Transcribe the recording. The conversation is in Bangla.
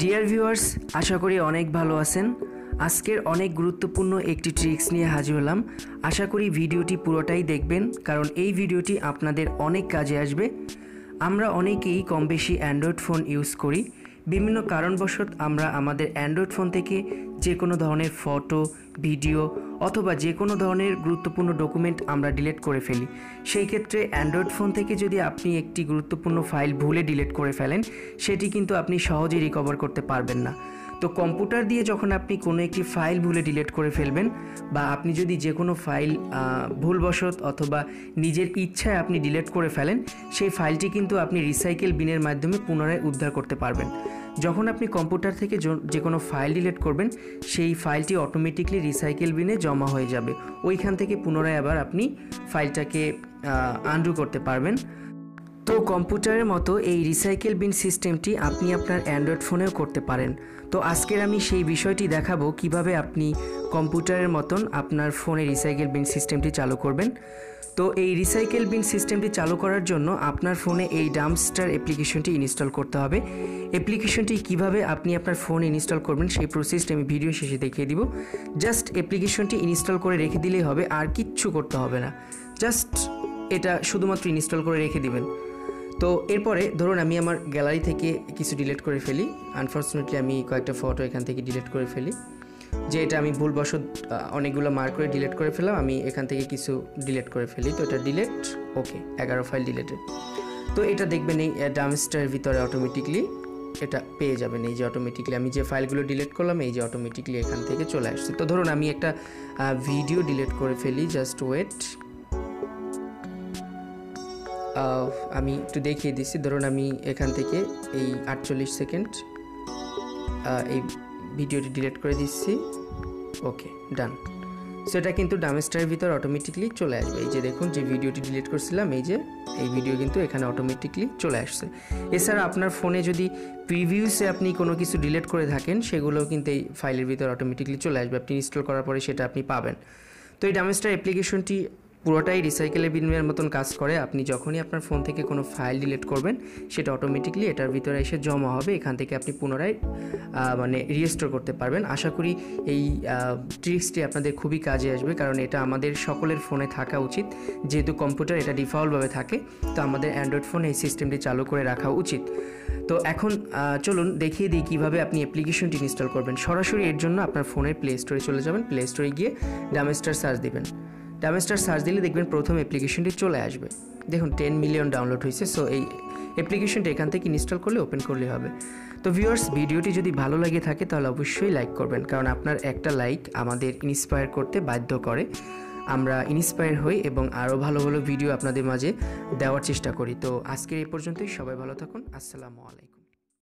ডিয়ার ভিউয়ার্স, আশা করি অনেক ভালো আছেন। আজকের অনেক গুরুত্বপূর্ণ একটি ট্রিক্স নিয়ে হাজির হলাম। আশা করি ভিডিওটি পুরোটাই দেখবেন, কারণ এই ভিডিওটি আপনাদের অনেক কাজে আসবে। আমরা অনেকেই কম বেশি অ্যান্ড্রয়েড ফোন ইউজ করি। বিভিন্ন কারণবশত আমরা আমাদের অ্যান্ড্রয়েড ফোন থেকে যে কোনো ধরনের ফটো, ভিডিও অথবা যে কোনো ধরনের গুরুত্বপূর্ণ ডকুমেন্ট আমরা ডিলিট করে ফেলি। সেই ক্ষেত্রে অ্যান্ড্রয়েড ফোন থেকে যদি আপনি একটি গুরুত্বপূর্ণ ফাইল ভুলে ডিলিট করে ফেলেন, সেটি কিন্তু আপনি সহজেই রিকভার করতে পারবেন না। তো কম্পিউটার দিয়ে যখন আপনি কোনো একটি ফাইল ভুলে ডিলিট করে ফেলবেন, বা আপনি যদি যে কোনো ফাইল ভুলবশত অথবা নিজের ইচ্ছায় আপনি ডিলিট করে ফেলেন, সেই ফাইলটি কিন্তু আপনি রিসাইকেল বিনের মাধ্যমে পুনরায় উদ্ধার করতে পারবেন। যখন আপনি কম্পিউটার থেকে যে কোনো ফাইল ডিলিট করবেন, সেই ফাইলটি অটোমেটিকলি রিসাইকেল বিনে জমা হয়ে যাবে। ওইখান থেকে পুনরায় আবার আপনি ফাইলটাকে আনডু করতে পারবেন। তো কম্পিউটারের মতো এই রিসাইকেল বিন সিস্টেমটি আপনি আপনার অ্যান্ড্রয়েড ফোনেও করতে পারেন। তো আজকের আমি সেই বিষয়টি দেখাবো কিভাবে আপনি কম্পিউটারের মতন আপনার ফোনে রিসাইকেল বিন সিস্টেমটি চালু করবেন। তো এই রিসাইকেল বিন সিস্টেমটি চালু করার জন্য আপনার ফোনে এই ডাম্পস্টার অ্যাপ্লিকেশনটি ইনস্টল করতে হবে। অ্যাপ্লিকেশনটি কিভাবে আপনি আপনার ফোনে ইনস্টল করবেন সেই প্রসেসটি আমি ভিডিও শেষে দেখিয়ে দিব। জাস্ট অ্যাপ্লিকেশনটি ইনস্টল করে রেখে দিলেই হবে, আর কিচ্ছু করতে হবে না। জাস্ট এটা শুধুমাত্র ইনস্টল করে রেখে দিবেন। তো এরপরে ধরুন আমি আমার গ্যালারি থেকে কিছু ডিলিট করে ফেলি। আনফর্চুনেটলি আমি কয়েকটা ফটো এখান থেকে ডিলিট করে ফেলি, যে এটা আমি ভুলবশত অনেকগুলো মার্ক করে ডিলিট করে ফেললাম। আমি এখান থেকে কিছু ডিলিট করে ফেলি। তো এটা ডিলিট, ওকে, 11 ফাইল ডিলিটেড। তো এটা দেখবেন এই ডাম্পস্টারের ভিতরে অটোমেটিকলি এটা পেয়ে যাবেন। এই যে অটোমেটিকলি আমি যে ফাইলগুলো ডিলিট করলাম, এই যে অটোমেটিকলি এখান থেকে চলে আসছে। তো ধরুন আমি একটা ভিডিও ডিলিট করে ফেলি, জাস্ট ওয়েট। আমি একটু দেখিয়ে দিচ্ছি। ধরুন আমি এখান থেকে এই 48 সেকেন্ড এই ভিডিওটি ডিলিট করে দিচ্ছি, ওকে, ডান। সো এটা কিন্তু ডাম্পস্টারের ভিতর অটোমেটিকলি চলে আসবে। এই যে দেখুন, যে ভিডিওটি ডিলিট করছিলাম, এই ভিডিও কিন্তু এখানে অটোমেটিকলি চলে আসছে। এছাড়া আপনার ফোনে যদি প্রিভিউসে আপনি কোনো কিছু ডিলিট করে থাকেন, সেগুলোও কিন্তু এই ফাইলের ভিতর অটোমেটিকলি চলে আসবে। আপনি ইনস্টল করার পরে সেটা আপনি পাবেন। তো এই ডাম্পস্টার অ্যাপ্লিকেশনটি পুরোটাই রিসাইকেলের বিনের মতন কাজ করে। আপনি যখনই আপনার ফোন থেকে কোনো ফাইল ডিলিট করবেন, সেটা অটোমেটিকলি এটার ভিতরে এসে জমা হবে। এখান থেকে আপনি পুনরায় রিস্টোর করতে পারবেন। আশা করি এই ট্রিক্সটি আপনাদের খুবই কাজে আসবে, কারণ এটা আমাদের সকলের ফোনে থাকা উচিত। যেহেতু কম্পিউটার এটা ডিফল্টভাবে থাকে, তো আমাদের অ্যান্ড্রয়েড ফোনে এই সিস্টেমটি চালু করে রাখা উচিত। তো এখন চলুন দেখিয়ে দিই কীভাবে আপনি অ্যাপ্লিকেশনটি ইনস্টল করবেন। সরাসরি এর জন্য আপনার ফোনের প্লে স্টোরে চলে যাবেন। প্লে স্টোরে গিয়ে ডাম্পস্টার সার্চ দেবেন। ডাম্পস্টার সার্চ দিলে দেখবেন প্রথম অ্যাপ্লিকেশনটি চলে আসবে। দেখুন 10 মিলিয়ন ডাউনলোড হয়েছে। সো এই অ্যাপ্লিকেশনটি এখান থেকে ইনস্টল করলে ওপেন করলে হবে। তো ভিউয়ার্স, ভিডিওটি যদি ভালো লাগে থাকে তাহলে অবশ্যই লাইক করবেন, কারণ আপনার একটা লাইক আমাদের ইন্সপায়ার করতে বাধ্য করে। আমরা ইন্সপায়ার হই এবং আরও ভালো ভালো ভিডিও আপনাদের মাঝে দেওয়ার চেষ্টা করি। তো আজকের এই পর্যন্তই। সবাই ভালো থাকুন। আসসালামু আলাইকুম।